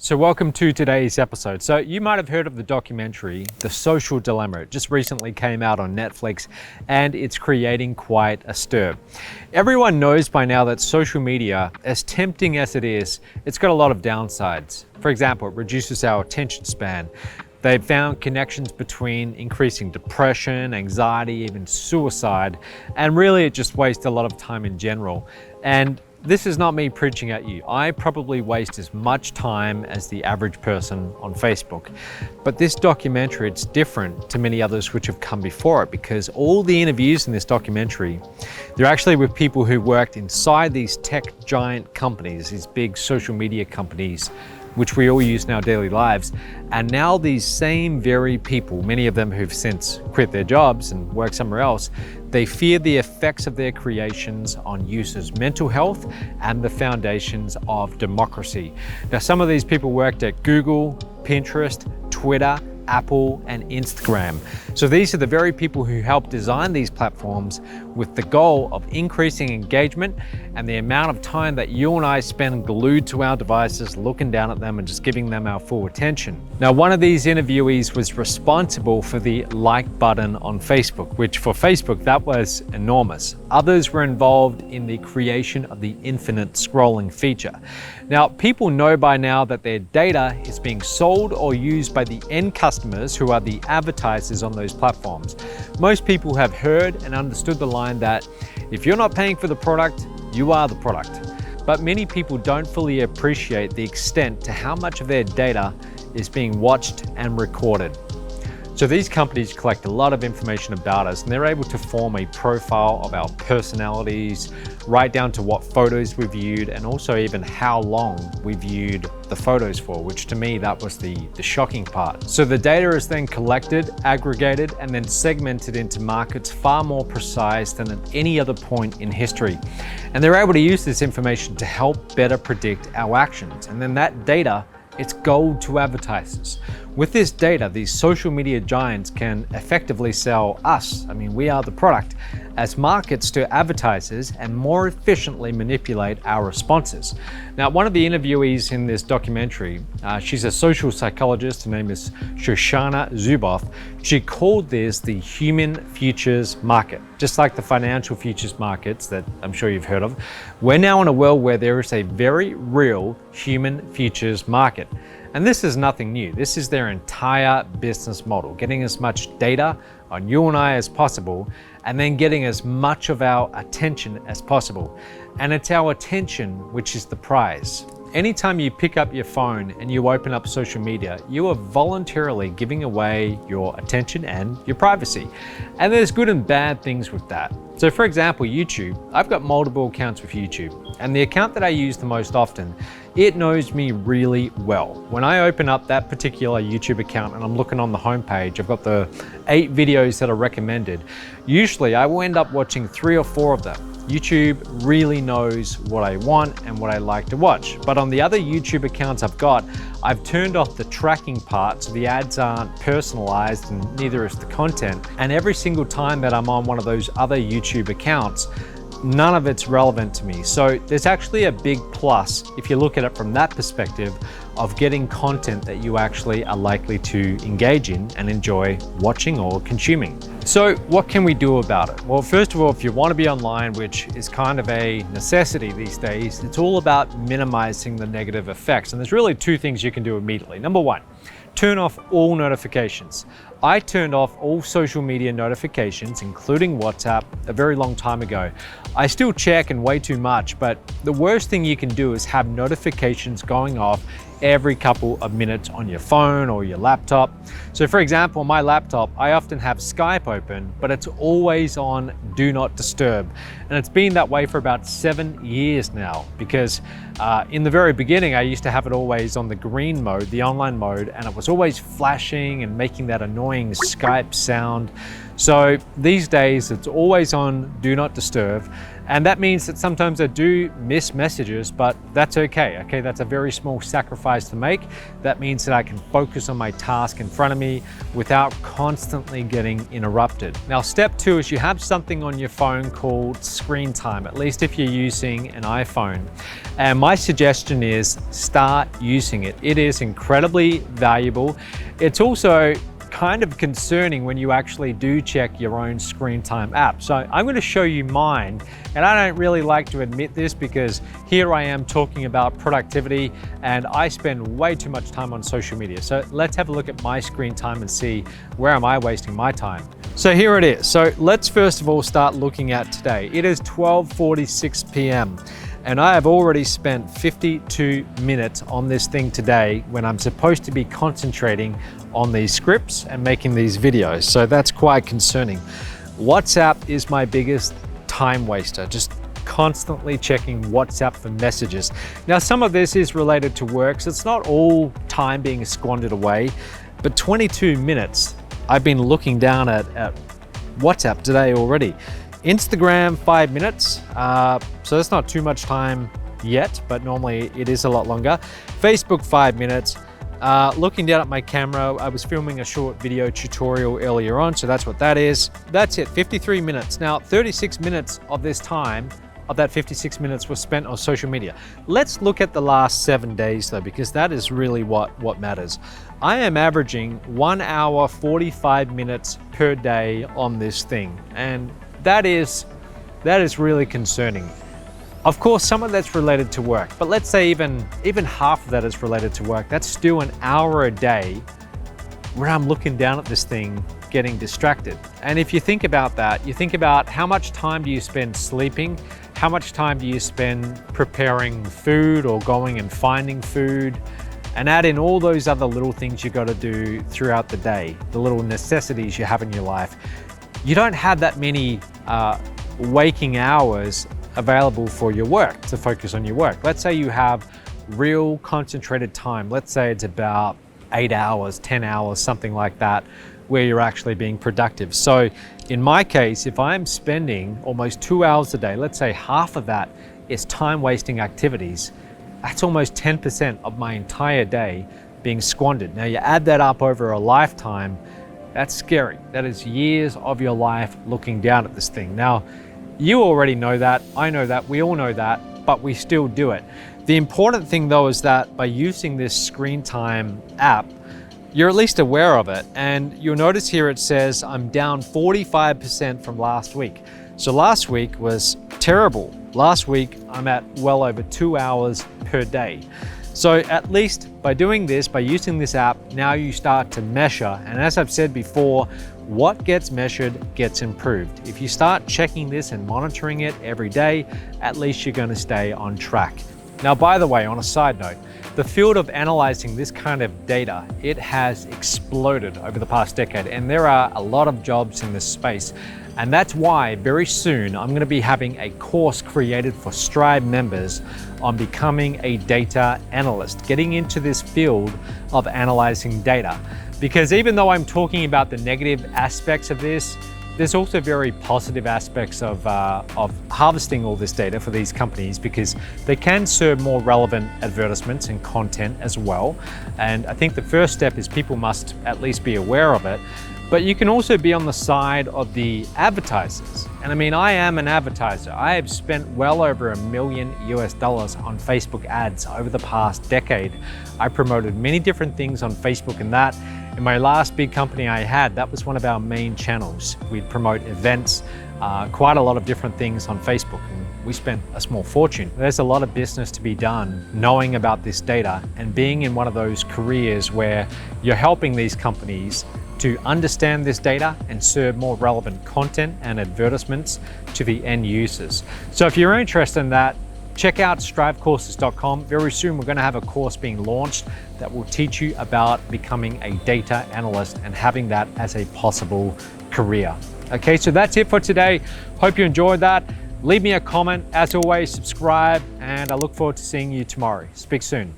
So welcome to today's episode. So you might have heard of the documentary, The Social Dilemma. It just recently came out on Netflix and it's creating quite a stir. Everyone knows by now that social media, as tempting as it is, it's got a lot of downsides. For example, it reduces our attention span. They've found connections between increasing depression, anxiety, even suicide, and really it just wastes a lot of time in general. And this is not me preaching at you. I probably waste as much time as the average person on Facebook. But this documentary, it's different to many others which have come before it, because all the interviews in this documentary, they're actually with people who worked inside these tech giant companies, these big social media companies, which we all use in our daily lives. And now these same very people, many of them who've since quit their jobs and worked somewhere else, they fear the effects of their creations on users' mental health and the foundations of democracy. Now, some of these people worked at Google, Pinterest, Twitter, Apple, and Instagram. So these are the very people who helped design these platforms with the goal of increasing engagement and the amount of time that you and I spend glued to our devices, looking down at them and just giving them our full attention. Now, one of these interviewees was responsible for the like button on Facebook, which for Facebook, that was enormous. Others were involved in the creation of the infinite scrolling feature. Now, people know by now that their data is being sold or used by the end customers who are the advertisers on those platforms. Most people have heard and understood the line that if you're not paying for the product, you are the product. But many people don't fully appreciate the extent to how much of their data is being watched and recorded. So these companies collect a lot of information about us, and they're able to form a profile of our personalities, right down to what photos we viewed, and also even how long we viewed the photos for, which to me, that was the shocking part. So the data is then collected, aggregated, and then segmented into markets far more precise than at any other point in history. And they're able to use this information to help better predict our actions. And then that data, it's gold to advertisers. With this data, these social media giants can effectively sell us, we are the product, as markets to advertisers and more efficiently manipulate our responses. Now, one of the interviewees in this documentary, she's a social psychologist, her name is Shoshana Zuboff. She called this the human futures market. Just like the financial futures markets that I'm sure you've heard of, we're now in a world where there is a very real human futures market. And this is nothing new. This is their entire business model, getting as much data on you and I as possible, and then getting as much of our attention as possible. And it's our attention which is the prize. Anytime you pick up your phone and you open up social media, you are voluntarily giving away your attention and your privacy. And there's good and bad things with that. So for example, YouTube, I've got multiple accounts with YouTube, and the account that I use the most often, it knows me really well. When I open up that particular YouTube account and I'm looking on the homepage, I've got the 8 videos that are recommended. Usually I will end up watching 3 or 4 of them. YouTube really knows what I want and what I like to watch. But on the other YouTube accounts I've turned off the tracking part, so the ads aren't personalized and neither is the content. And every single time that I'm on one of those other YouTube accounts, none of it's relevant to me. So there's actually a big plus if you look at it from that perspective of getting content that you actually are likely to engage in and enjoy watching or consuming. So what can we do about it? Well, first of all, if you want to be online, which is kind of a necessity these days, it's all about minimizing the negative effects. And there's really 2 things you can do immediately. Number 1, turn off all notifications. I turned off all social media notifications, including WhatsApp, a very long time ago. I still check and way too much, but the worst thing you can do is have notifications going off every couple of minutes on your phone or your laptop. So for example, on my laptop, I often have Skype open, but it's always on Do Not Disturb. And it's been that way for about 7 years now, because in the very beginning, I used to have it always on the green mode, the online mode, and it was always flashing and making that annoying Skype sound. So these days, it's always on Do Not Disturb. And that means that sometimes I do miss messages, but that's okay. Okay, that's a very small sacrifice to make. That means that I can focus on my task in front of me without constantly getting interrupted. Now, step 2 is you have something on your phone called screen time, at least if you're using an iPhone. And my suggestion is start using it. It is incredibly valuable. It's also kind of concerning when you actually do check your own screen time app. So I'm going to show you mine, and I don't really like to admit this because here I am talking about productivity and I spend way too much time on social media. So let's have a look at my screen time and see where am I wasting my time. So here it is. So let's first of all start looking at today. It is 12:46 p.m. and I have already spent 52 minutes on this thing today when I'm supposed to be concentrating on these scripts and making these videos. So that's quite concerning. WhatsApp is my biggest time waster, just constantly checking WhatsApp for messages. Now, some of this is related to work, so it's not all time being squandered away, but 22 minutes I've been looking down at WhatsApp today already. Instagram, 5 minutes, so that's not too much time yet, but normally it is a lot longer. Facebook, 5 minutes. Looking down at my camera, I was filming a short video tutorial earlier on, so that's what that is. That's it, 53 minutes. Now, 36 minutes of this time, of that 56 minutes was spent on social media. Let's look at the last 7 days though, because that is really what matters. I am averaging 1 hour, 45 minutes per day on this thing, and that is really concerning. Of course, some of that's related to work, but let's say even half of that is related to work. That's still an hour a day where I'm looking down at this thing, getting distracted. And if you think about that, you think about how much time do you spend sleeping? How much time do you spend preparing food or going and finding food? And add in all those other little things you got to do throughout the day, the little necessities you have in your life. You don't have that many waking hours available for your work, to focus on your work. Let's say you have real concentrated time. Let's say it's about 8 hours, 10 hours, something like that, where you're actually being productive. So in my case, if I'm spending almost 2 hours a day, let's say half of that is time wasting activities, that's almost 10% of my entire day being squandered. Now you add that up over a lifetime, that's scary. That is years of your life looking down at this thing. Now, you already know that, I know that, we all know that, but we still do it. The important thing though is that by using this screen time app, you're at least aware of it. And you'll notice here it says I'm down 45% from last week. So last week was terrible. Last week I'm at well over 2 hours per day. So at least by doing this, by using this app, now you start to measure. And as I've said before, what gets measured gets improved. If you start checking this and monitoring it every day, at least you're going to stay on track. Now, by the way, on a side note, the field of analyzing this kind of data, it has exploded over the past decade, and there are a lot of jobs in this space. And that's why very soon I'm going to be having a course created for Stride members on becoming a data analyst, getting into this field of analyzing data. Because even though I'm talking about the negative aspects of this, there's also very positive aspects of harvesting all this data for these companies, because they can serve more relevant advertisements and content as well. And I think the first step is people must at least be aware of it. But you can also be on the side of the advertisers. And I mean, I am an advertiser. I have spent well over $1 million on Facebook ads over the past decade. I promoted many different things on Facebook, and that in my last big company I had, that was one of our main channels. We'd promote events, quite a lot of different things on Facebook, and we spent a small fortune. There's a lot of business to be done knowing about this data and being in one of those careers where you're helping these companies to understand this data and serve more relevant content and advertisements to the end users. So if you're interested in that, check out strivecourses.com. Very soon we're going to have a course being launched that will teach you about becoming a data analyst and having that as a possible career. Okay, so that's it for today. Hope you enjoyed that. Leave me a comment. As always, subscribe, and I look forward to seeing you tomorrow. Speak soon.